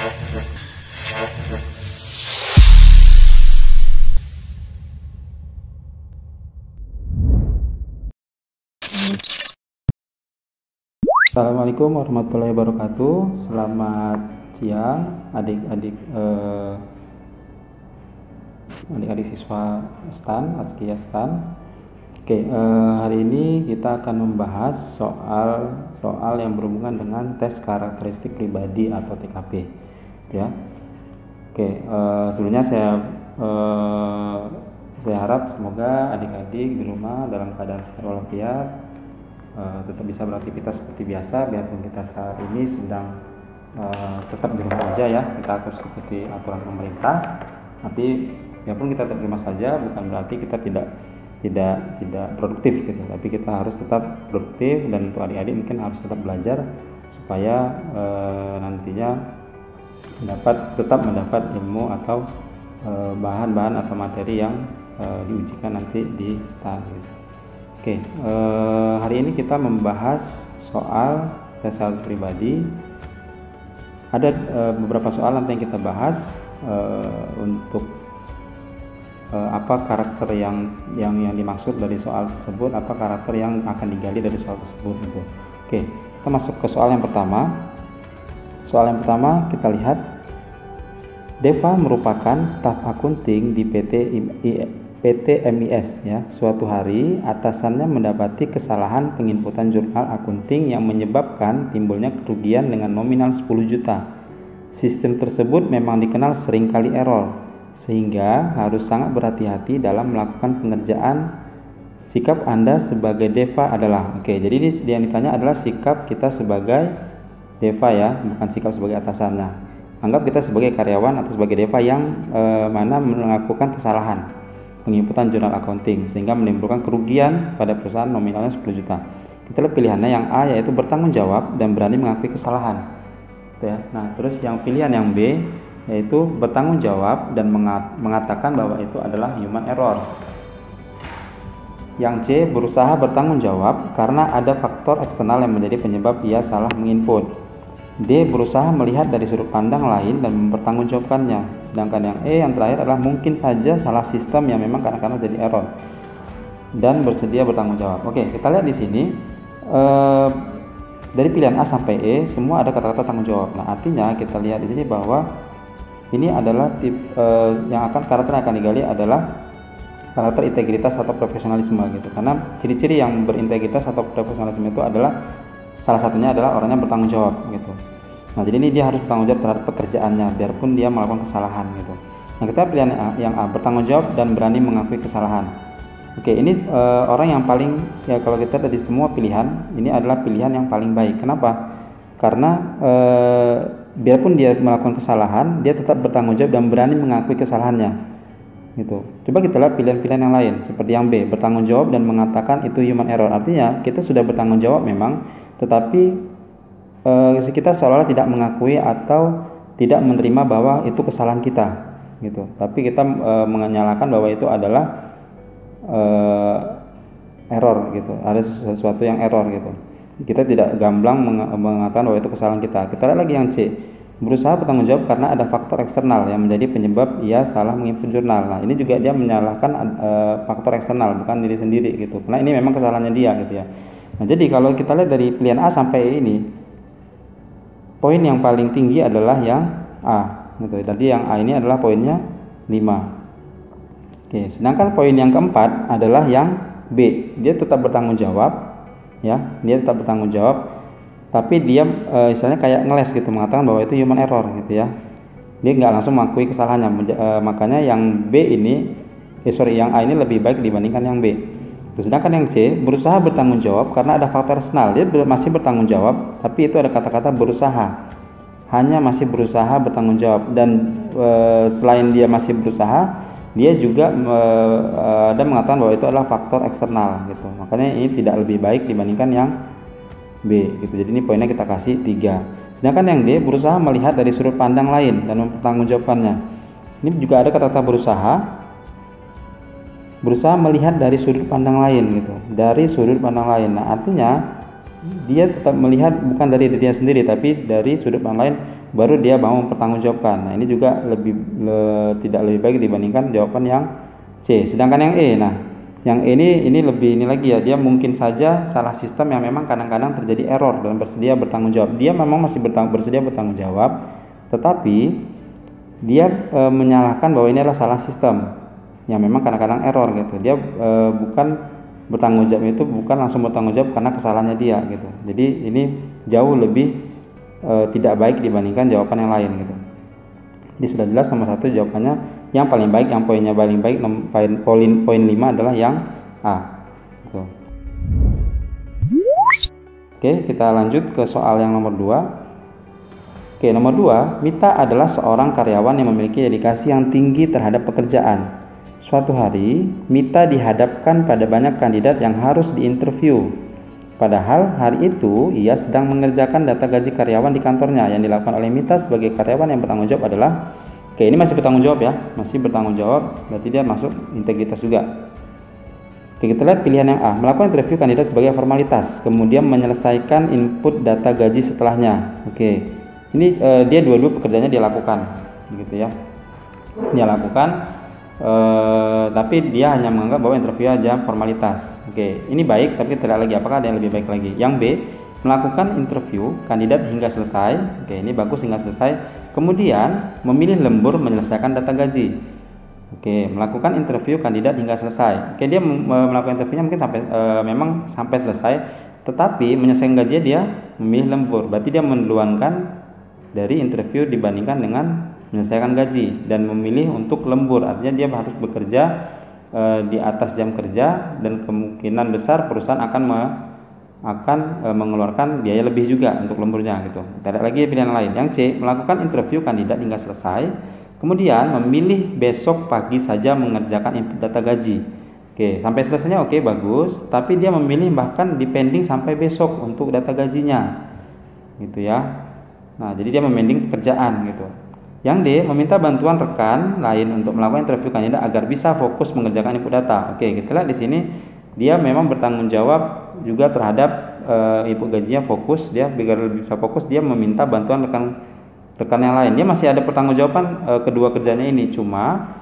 Assalamualaikum warahmatullahi wabarakatuh. Selamat siang adik-adik siswa STAN, Azkia STAN. Oke, hari ini kita akan membahas soal yang berhubungan dengan tes karakteristik pribadi atau TKP, ya. Oke, sebelumnya saya harap semoga adik-adik di rumah dalam keadaan sehat walafiat, tetap bisa beraktivitas seperti biasa, biarpun kita saat ini sedang tetap di rumah saja, ya. Kita atur seperti aturan pemerintah. Tapi biarpun kita tetap di rumah saja, bukan berarti kita tidak produktif gitu. Tapi kita harus tetap produktif, dan untuk adik-adik mungkin harus tetap belajar supaya nantinya tetap mendapat ilmu atau bahan-bahan atau materi yang diujikan nanti di STAN gitu. Oke, hari ini kita membahas soal tes karakteristik pribadi. Ada beberapa soal nanti yang kita bahas untuk apa karakter yang dimaksud dari soal tersebut, apa karakter yang akan digali dari soal tersebut gitu. Oke, kita masuk ke soal yang pertama. Soal yang pertama kita lihat, Deva merupakan staf akunting di PT MIS, ya. Suatu hari atasannya mendapati kesalahan penginputan jurnal akunting yang menyebabkan timbulnya kerugian dengan nominal 10 juta. Sistem tersebut memang dikenal seringkali error, sehingga harus sangat berhati-hati dalam melakukan pengerjaan. Sikap Anda sebagai Deva adalah, oke, jadi ini yang ditanya adalah sikap kita sebagai Deva, ya, bukan sikap sebagai atasannya. Anggap kita sebagai karyawan atau sebagai Deva yang mana melakukan kesalahan penginputan jurnal accounting sehingga menimbulkan kerugian pada perusahaan nominalnya 10 juta. Kita lihat pilihannya yang A, yaitu bertanggung jawab dan berani mengakui kesalahan. Ya. Nah, terus yang pilihan yang B, yaitu bertanggung jawab dan mengatakan bahwa itu adalah human error. Yang C, berusaha bertanggung jawab karena ada faktor eksternal yang menjadi penyebab ia salah menginput. D, berusaha melihat dari sudut pandang lain dan mempertanggungjawabkannya. Sedangkan yang E, yang terakhir, adalah mungkin saja salah sistem yang memang kadang-kadang jadi error dan bersedia bertanggung jawab. Oke, kita lihat di sini dari pilihan A sampai E semua ada kata-kata tanggung jawab. Nah, artinya kita lihat di sini bahwa ini adalah karakter yang akan digali adalah karakter integritas atau profesionalisme gitu. Karena ciri-ciri yang berintegritas atau profesionalisme itu adalah salah satunya adalah orangnya bertanggung jawab gitu. Nah, jadi ini dia harus bertanggung jawab terhadap pekerjaannya biarpun dia melakukan kesalahan gitu. Nah, kita pilihan yang A, bertanggung jawab dan berani mengakui kesalahan. Oke, ini orang yang paling, ya, kalau kita dari semua pilihan ini adalah pilihan yang paling baik. Kenapa? Karena biarpun dia melakukan kesalahan, dia tetap bertanggung jawab dan berani mengakui kesalahannya gitu. Coba kita lihat pilihan-pilihan yang lain seperti yang B, bertanggung jawab dan mengatakan itu human error. Artinya kita sudah bertanggung jawab memang, tetapi kita seolah-olah tidak mengakui atau tidak menerima bahwa itu kesalahan kita gitu. Tapi kita menyalahkan bahwa itu adalah error gitu, ada sesuatu yang error gitu. Kita tidak gamblang mengatakan bahwa itu kesalahan kita. Kita lihat lagi yang C, berusaha bertanggung jawab karena ada faktor eksternal yang menjadi penyebab ia salah menginput jurnal. Nah, ini juga dia menyalahkan faktor eksternal, bukan diri sendiri gitu. Karena ini memang kesalahannya dia gitu, ya. Nah, jadi kalau kita lihat dari pilihan A sampai E ini, poin yang paling tinggi adalah yang A gitu. Jadi yang A ini adalah poinnya 5. Oke, sedangkan poin yang keempat adalah yang B. Dia tetap bertanggung jawab, ya. Dia tetap bertanggung jawab, tapi dia misalnya kayak ngeles gitu, mengatakan bahwa itu human error gitu, ya. Dia nggak langsung mengakui kesalahannya. Makanya yang B ini, yang A ini lebih baik dibandingkan yang B. Sedangkan yang C, berusaha bertanggung jawab karena ada faktor eksternal. Dia masih bertanggung jawab, tapi itu ada kata-kata berusaha. Hanya masih berusaha bertanggung jawab. Dan selain dia masih berusaha, dia juga ada mengatakan bahwa itu adalah faktor eksternal gitu. Makanya ini tidak lebih baik dibandingkan yang B gitu. Jadi ini poinnya kita kasih 3. Sedangkan yang D, berusaha melihat dari sudut pandang lain dan mempertanggungjawabkannya. Ini juga ada kata-kata berusaha melihat dari sudut pandang lain gitu, dari sudut pandang lain. Nah, artinya dia tetap melihat bukan dari dirinya sendiri, tapi dari sudut pandang lain. baru dia mau mempertanggungjawabkan. Nah, ini juga tidak lebih baik dibandingkan jawaban yang C. Sedangkan yang E, nah yang ini lebih ini lagi ya, dia mungkin saja salah sistem yang memang kadang-kadang terjadi error dalam bersedia bertanggung jawab. Dia memang masih bersedia bertanggung jawab, tetapi dia menyalahkan bahwa ini adalah salah sistem yang memang kadang-kadang error gitu. Dia bukan bertanggung jawab itu bukan langsung bertanggung jawab karena kesalahannya dia gitu. Jadi ini jauh lebih tidak baik dibandingkan jawaban yang lain gitu. Jadi sudah jelas nomor 1 jawabannya yang paling baik, yang poinnya paling baik, poin 5 adalah yang A gitu. Oke, kita lanjut ke soal yang nomor 2. Oke, nomor 2, Mita adalah seorang karyawan yang memiliki dedikasi yang tinggi terhadap pekerjaan. Suatu hari, Mita dihadapkan pada banyak kandidat yang harus diinterview. Padahal hari itu ia sedang mengerjakan data gaji karyawan di kantornya. Yang dilakukan oleh Mita sebagai karyawan yang bertanggung jawab adalah, oke, ini masih bertanggung jawab ya, masih bertanggung jawab, berarti dia masuk integritas juga. Oke, kita lihat pilihan yang A, melakukan interview kandidat sebagai formalitas, kemudian menyelesaikan input data gaji setelahnya. Oke, ini dia dua-dua pekerjaannya dia lakukan, begitu ya. Dia lakukan, tapi dia hanya menganggap bahwa interview aja formalitas. Oke, ini baik, tapi kita lihat lagi apakah ada yang lebih baik lagi. Yang B, melakukan interview kandidat hingga selesai. Oke, ini bagus, hingga selesai. Kemudian memilih lembur menyelesaikan data gaji. Oke, melakukan interview kandidat hingga selesai. Oke, dia melakukan interviewnya mungkin memang sampai selesai, tetapi menyelesaikan gaji dia memilih lembur. Berarti dia menduluankan dari interview dibandingkan dengan menyelesaikan gaji dan memilih untuk lembur. Artinya dia harus bekerja di atas jam kerja dan kemungkinan besar perusahaan akan mengeluarkan biaya lebih juga untuk lemburnya gitu. Kita lihat lagi pilihan lain. Yang C, melakukan interview kandidat hingga selesai, kemudian memilih besok pagi saja mengerjakan input data gaji. Oke, sampai selesainya oke, bagus, tapi dia memilih bahkan dipending sampai besok untuk data gajinya. Gitu ya. Nah, jadi dia memending pekerjaan gitu. Yang D, meminta bantuan rekan lain untuk melakukan interview kandidat agar bisa fokus mengerjakan input data. Oke, kita lihat di sini dia memang bertanggung jawab juga terhadap input gajinya, fokus dia biar bisa fokus, dia meminta bantuan rekan yang lain. Dia masih ada pertanggungjawaban kedua kerjanya ini, cuma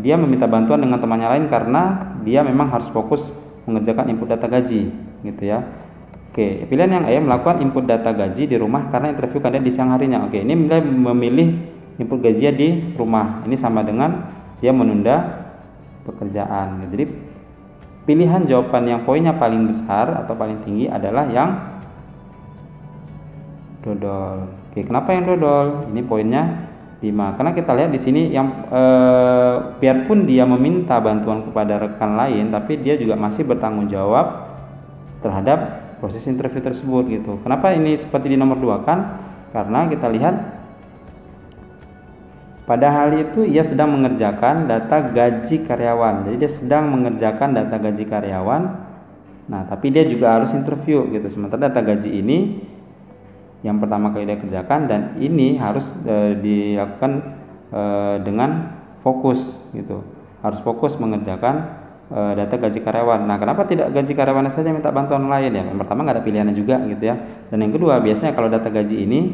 dia meminta bantuan dengan temannya lain karena dia memang harus fokus mengerjakan input data gaji, gitu ya. Oke, pilihan yang E, melakukan input data gaji di rumah karena interview kandidat di siang harinya. Oke, ini memilih input gajinya di rumah. Ini sama dengan dia menunda pekerjaan. Jadi pilihan jawaban yang poinnya paling besar atau paling tinggi adalah yang dodol. Oke, kenapa yang dodol? Ini poinnya 5. Karena kita lihat di sini yang biarpun dia meminta bantuan kepada rekan lain, tapi dia juga masih bertanggung jawab terhadap proses interview tersebut gitu. Kenapa ini seperti di nomor 2 kan? Karena kita lihat pada hal itu ia sedang mengerjakan data gaji karyawan. Jadi dia sedang mengerjakan data gaji karyawan. Nah, tapi dia juga harus interview gitu. Sementara data gaji ini yang pertama kali dia kerjakan dan ini harus dilakukan dengan fokus gitu. Harus fokus mengerjakan data gaji karyawan. Nah, kenapa tidak gaji karyawan saja minta bantuan lain ya? Yang pertama nggak ada pilihannya juga gitu ya. Dan yang kedua, biasanya kalau data gaji ini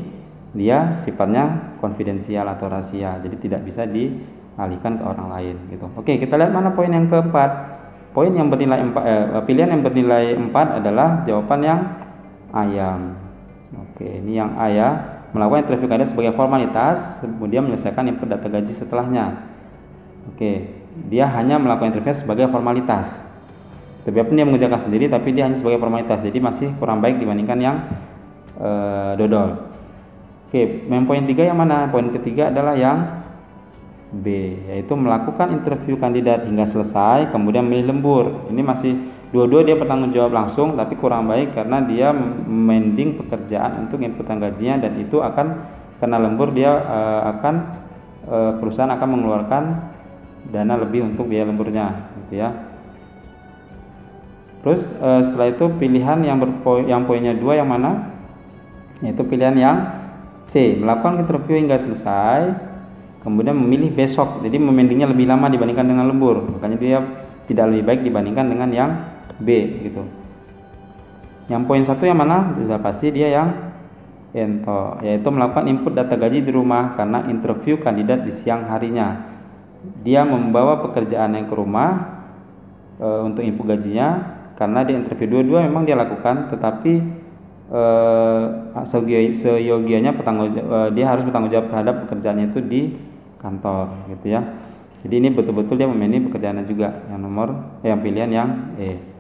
dia sifatnya konfidensial atau rahasia, jadi tidak bisa dialihkan ke orang lain gitu. Oke, kita lihat mana poin yang keempat. Poin yang bernilai 4, pilihan yang bernilai 4 adalah jawaban yang ayam. Oke, ini yang A ya. Melakukan interview kandidat sebagai formalitas, kemudian menyelesaikan input data gaji setelahnya. Oke, dia hanya melakukan interview sebagai formalitas. Biarpun dia mengerjakan sendiri, tapi dia hanya sebagai formalitas. Jadi masih kurang baik dibandingkan yang dodol. Oke, poin 3 yang mana? Poin ketiga adalah yang B, yaitu melakukan interview kandidat hingga selesai, kemudian memilih lembur. Ini masih dua-dua dia bertanggung jawab langsung, tapi kurang baik karena dia mending pekerjaan untuk inputan gajinya, dan itu akan kena lembur, dia perusahaan akan mengeluarkan dana lebih untuk biaya lemburnya gitu ya. Terus setelah itu pilihan yang poinnya 2 yang mana? Yaitu pilihan yang C, melakukan interview hingga selesai, kemudian memilih besok. Jadi memendingnya lebih lama dibandingkan dengan lembur. Makanya dia tidak lebih baik dibandingkan dengan yang B gitu. Yang poin 1 yang mana? Sudah pasti dia yang Ento, yaitu melakukan input data gaji di rumah karena interview kandidat di siang harinya. Dia membawa pekerjaan yang ke rumah untuk input gajinya, karena di interview dua-dua memang dia lakukan, tetapi seyogianya dia harus bertanggung jawab terhadap pekerjaannya itu di kantor, gitu ya. Jadi ini betul-betul dia memenuhi pekerjaannya juga. Yang pilihan yang E.